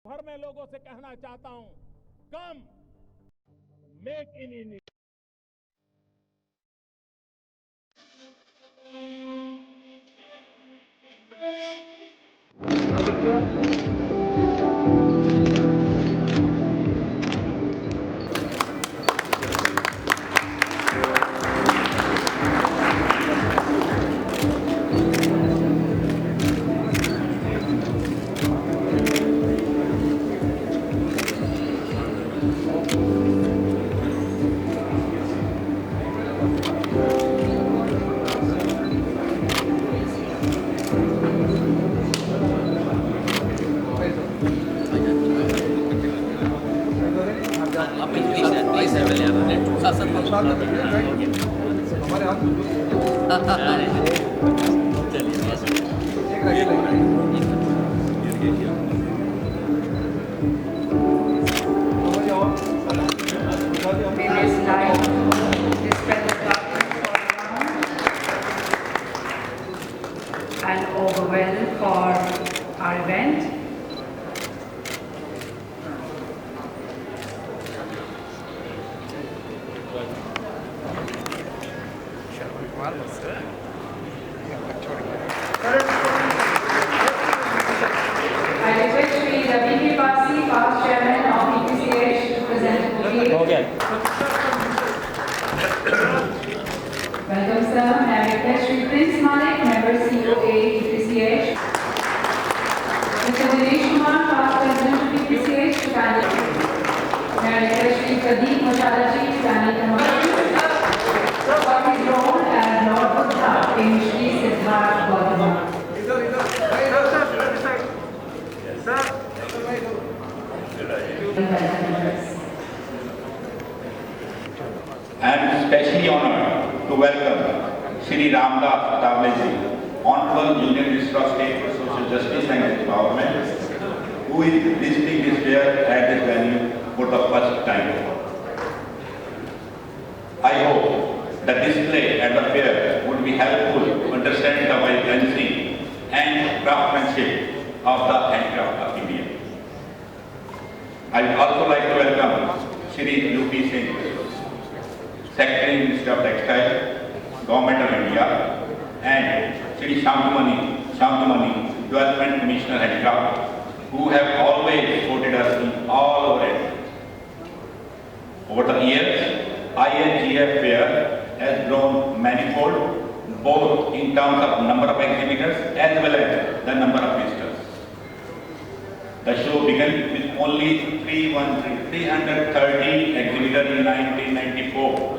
भर में लोगों से कहना चाहता हूं, कम make in India. Please and overwhelmed for our event. I request Shri Ravi Nivasi, past chairman of EPCH, to present the bouquet. Welcome, sir. May I request Shri Prince Malik, member COA, EPCH. Mr. Dinesh Kumar, past president of EPCH, to kindly. May I request Shri Pradeep Macharaji to kindly come up for his role as Lord Buddha in Shri Siddharth Gautama. I am especially honored to welcome Shri Ramdas Atavale, Honorable Union Minister of State for Social Justice and Empowerment, who is visiting this fair at this venue for the first time. I hope the display at the fair would be helpful to understand the vibrancy and craftsmanship of the handcraft of India. I would also like to welcome Shri U.P. Singh, Secretary Minister of Textile, Government of India, and Shri Shantamani, Development Commissioner Handicraft, who have always supported us in all our efforts. Over the years, INGF Fair has grown manifold, both in terms of number of exhibitors as well as the number of visitors. The show began with only 330 exhibitors in 1994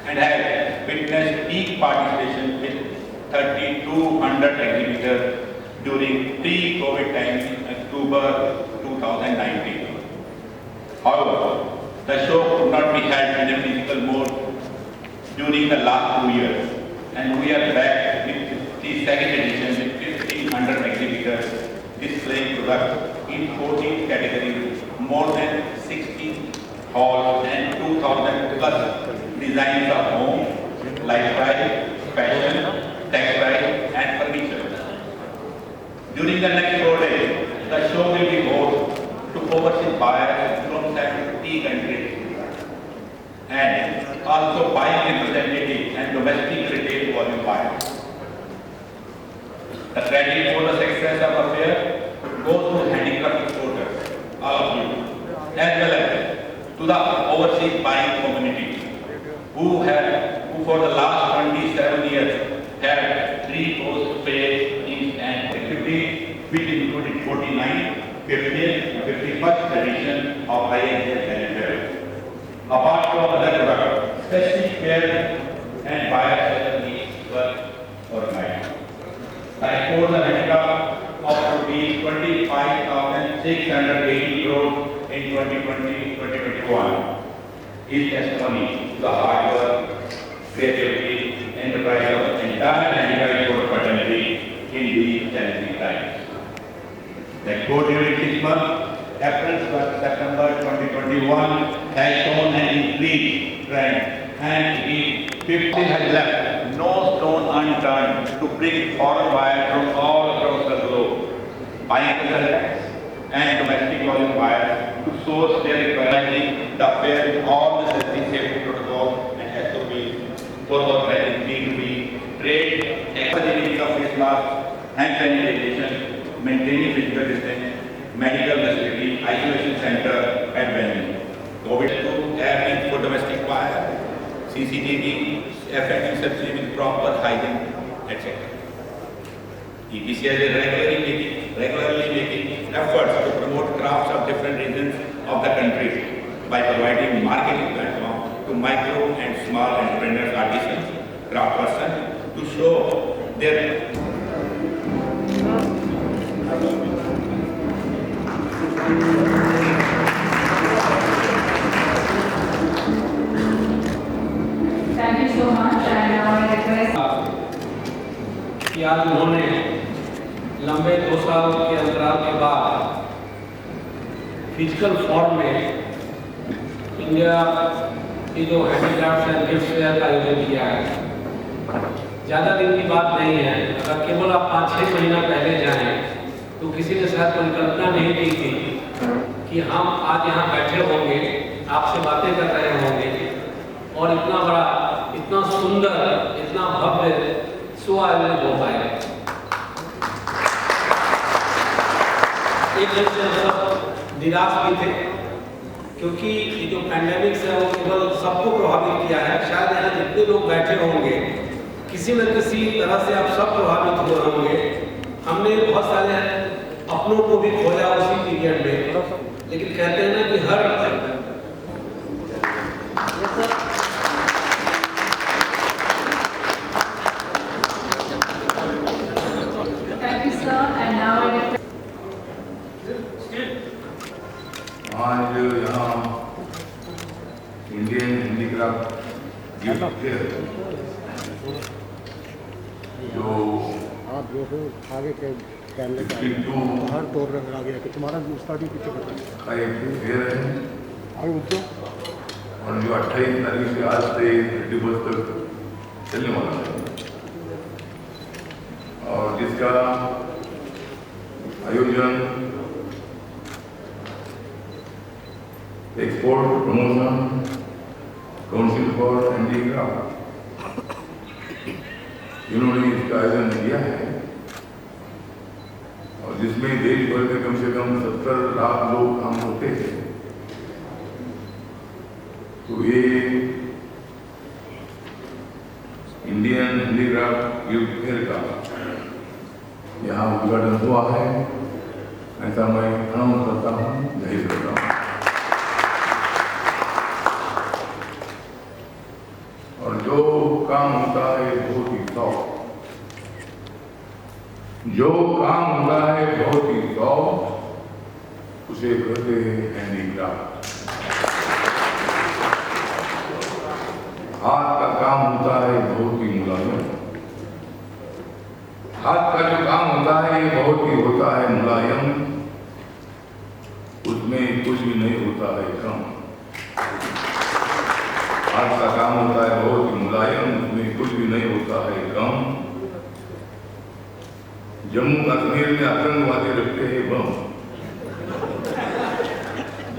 and has witnessed peak participation with 3,200 exhibitors during pre-COVID times in October 2019. However, the show could not be held in a physical mode during the last 2 years, and we are back with the second edition with 1,500 exhibitors displaying products in 14 categories, more than 16 halls and 2,000 plus designs of home, lifestyle, fashion, textile and furniture. During the next 4 days, the show will be hosted to overseas buyers from 70 countries and also buying representatives and domestic retail volume buyers. The credit for the success of the fair goes to handicraft exporters, all of you, as well as to the overseas buying community, who for the last 27 years had 3 post-paid each and activity, which included 49, 50th, and 51st edition of INGF Fair. Apart from other products, specific fairs and buyer meetings were organized. The exports of handicraft of rupees 25,680 crores in 2020-2021 is testimony to the hard work, creativity, enterprise of the entire handicraft export fraternity in these challenging times. The export during 6 months, April to September 2021, has shown an increased trend, and 50 has left no stone unturned to bring foreign buyers from all across the globe, buying products and domestic source their requirement, the fair with all necessary safety protocols and SOPs for authorizing B2B trade, accessibility of face masks, hand sanitization, maintaining physical distance, medical facility, isolation center, and venue. COVID-2 airing for domestic fire, CCTV, effective subsidy with proper hygiene, etc. EPCI is regularly making efforts to promote crafts of different regions of the country by providing marketing platform to micro and small entrepreneurs, artisans, craft persons to show their Thank you so much, and now I request कि आज उन्होंने लंबे 2 साल के अंतराल के बाद physical form में इंडिया की जो हैंडीक्राफ्ट एंड गिफ्ट फेयर का आयोजन किया है। ज़्यादा दिन की बात नहीं है, अगर केवल आप 5-6 महीना पहले जाएं तो किसी ने शायद परिकल्पना नहीं की थी कि हम आज यहाँ बैठे होंगे, आपसे बातें कर रहे होंगे और इतना बड़ा, इतना सुंदर, इतना भव्य शो आयोजित हो पाएगा। एक तरह से हम सब निराश भी थे क्योंकि ये जो पैंडेमिक है वो केवल सबको प्रभावित किया है। शायद यहाँ जितने लोग बैठे होंगे किसी न किसी तरह से आप सब प्रभावित हुए होंगे। हमने बहुत सारे अपनों को भी खोजा उसी पीरियड में, लेकिन कहते हैं ना कि हर आज यहाँ इंडियन हैंडीक्राफ्ट गिफ्ट फेयर जो आगे के कैमरे हर तोड़ रंग आ गया कि तुम्हारा स्टार्टिंग पीछे पता का एक फेयर है आगे मुझे और जो 28 तारीख से आज से 31 तक चलने वाला है और जिसका आयोजन export promotion council for handicraft इन्होंने इसका आयोजन किया है और जिसमें देश भर में कम से कम 70 लाख लोग काम होते हैं। तो ये इंडियन हैंडीक्राफ्ट गिफ्ट फेयर का यहाँ उद्घाटन हुआ है, ऐसा मैं अनाउंस करता हूँ, जाहिर करता हूँ। और जो काम होता है बहुत ही शौक, जो काम होता है बहुत ही शौक, उसे कहते हैं हैंडीक्राफ्ट। हाथ का काम होता है बहुत ही मुलायम, हाथ का जो काम होता है ये बहुत ही होता है मुलायम, उसमें कुछ भी नहीं होता है कम। हाथ का काम होता है बहुत ही मुलायम, उसमें कुछ भी नहीं होता है कम। जम्मू कश्मीर में आतंकवादी रखते हैं बम,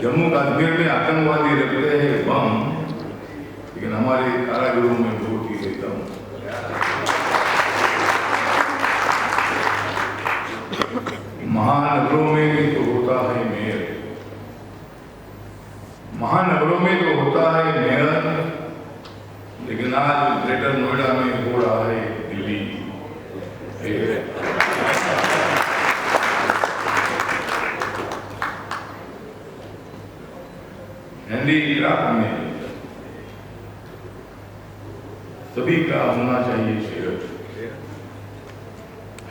जम्मू कश्मीर में आतंकवादी रखते हैं बम, लेकिन हमारे कारागृहों में बहुत ही है दम। महानगरों में भी तो होता है मेयर, महानगरों में तो होता है मेयर, लेकिन आज ग्रेटर नोएडा में हो रहा है दिल्ली। हैंडीक्राफ्ट में सभी का होना चाहिए शेयर,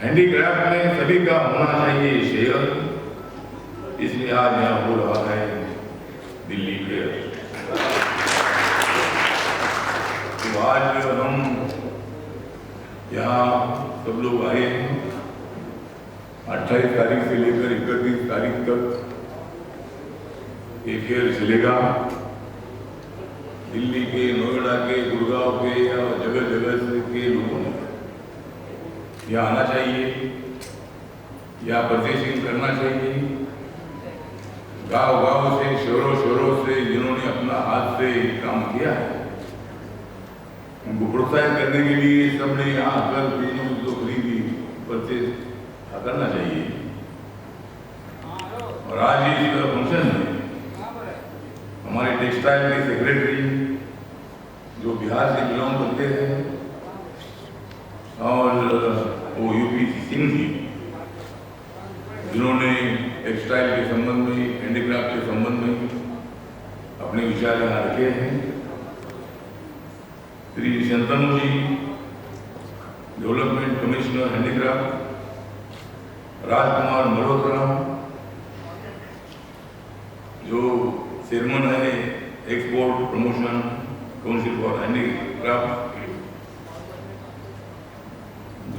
हैंडीक्राफ्ट में सभी का होना चाहिए शेयर, इसलिए आज यहाँ हो रहा है दिल्ली फेयर। तो आज हम यहाँ सब लोग आए हैं, 28 तारीख से लेकर 31 तारीख तक ये फेयर चलेगा। दिल्ली के, नोएडा के, गुड़गांव के या जगह जगह से के लोगों ने यहाँ आना चाहिए, या परचेसिंग करना चाहिए। गांव-गांव से, शहरों से जिन्होंने अपना हाथ से काम किया है, उनको प्रोत्साहित करने के लिए सबने यहाँ आकर चीजों को खरीदी परचेज करना चाहिए। और आज इस फंक्शन में हमारे टेक्सटाइल के सेक्रेटरी जो बिहार से बिलोंग करते हैं और वो यूपी सिंह जी, जिन्होंने टेक्सटाइल के संबंध में, हैंडीक्राफ्ट के संबंध में अपने विचार यहाँ रखे हैं। Shri Shantanu ji, development commissioner handicraft, Rajkumar Malhotra जो चेयरमैन है export promotion council for handicraft,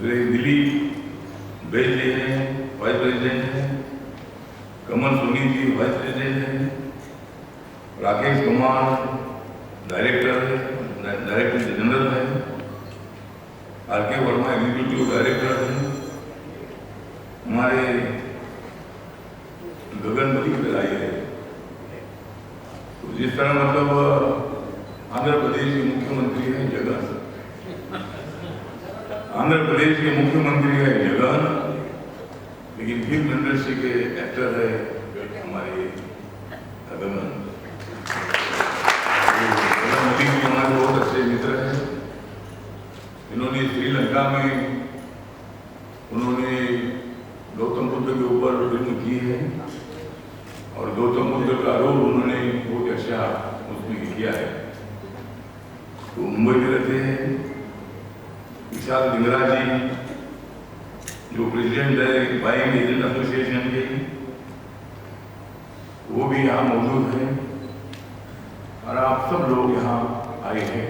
Dilip Bel ji हैं वाइस प्रेसिडेंट हैं, कमल सोनी जी वाइस प्रेसिडेंट हैं, राकेश कुमार डायरेक्टर जनरल है, आर.के. वर्मा एग्जीक्यूटिव डायरेक्टर हैं, हमारे गगनपति पिल्लाई है। तो जिस तरह मतलब आंध्र प्रदेश के मुख्यमंत्री हैं जगन, आंध्र प्रदेश के मुख्यमंत्री है जगन, लेकिन फिल्म इंडस्ट्री के एक्टर है हमारे गगन। मोदी जी हमारे बहुत अच्छे मित्र हैं। इन्होंने श्रीलंका में उन्होंने गौतम बुद्ध के ऊपर फिल्म की है और गौतम बुद्ध का रोल उन्होंने बहुत अच्छा उसमें किया है। तो मुंबई में रहते हैं। विशाल डिंगरा जी जो प्रेसिडेंट है बाइंग एजेंट एसोसिएशन के, वो भी यहाँ मौजूद हैं और आप सब लोग यहाँ आए हैं।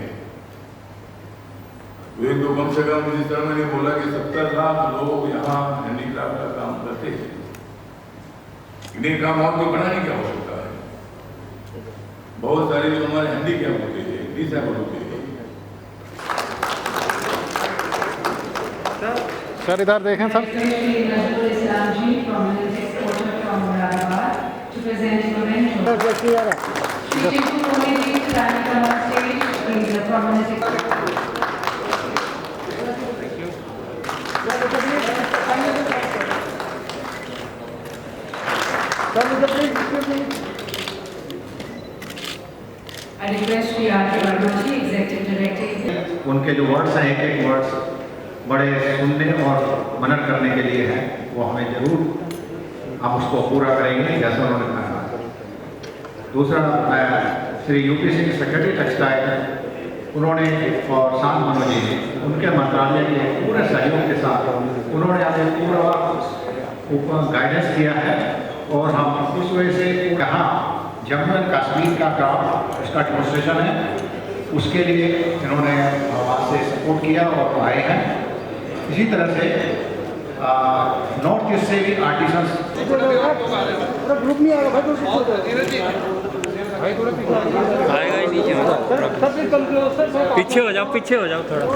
तो एक तो कम से कम जिस तरह मैंने बोला कि 70 लाख लोग यहाँ हैंडीक्राफ्ट का काम करते हैं। इन्हें काम और कोई बनाने की आवश्यकता है। बहुत सारे जो हमारे हैंडीकैप होते हैं, डिसेबल होते हैं। सर इधर देखें सर। उनके जो वर्ड्स हैं, एक वर्ड्स बड़े सुनने और मनन करने के लिए हैं, वो हमें जरूर हम उसको पूरा करेंगे जैसा उन्होंने कहा। दूसरा, मैं Shri UP Singh secretary textile, उन्होंने और शांत मनोज जी उनके मंत्रालय के पूरे सहयोग के साथ उन्होंने हमें पूरा ऊपर गाइडेंस दिया है और हम उस वजह से यहाँ जम्मू एंड कश्मीर का काम उसका डेमोन्स्ट्रेशन है, उसके लिए इन्होंने हमारे से सपोर्ट किया और आए हैं। इसी तरह से नॉर्थ ईस्ट से भी आर्टिसंस ग्रुप में आएगा ही नीचे पीछे हो जाओ थोड़ा।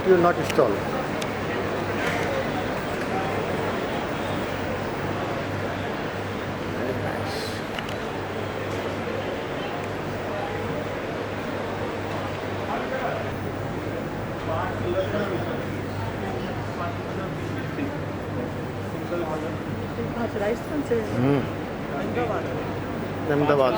will not install. राजस्थान से अहमदाबाद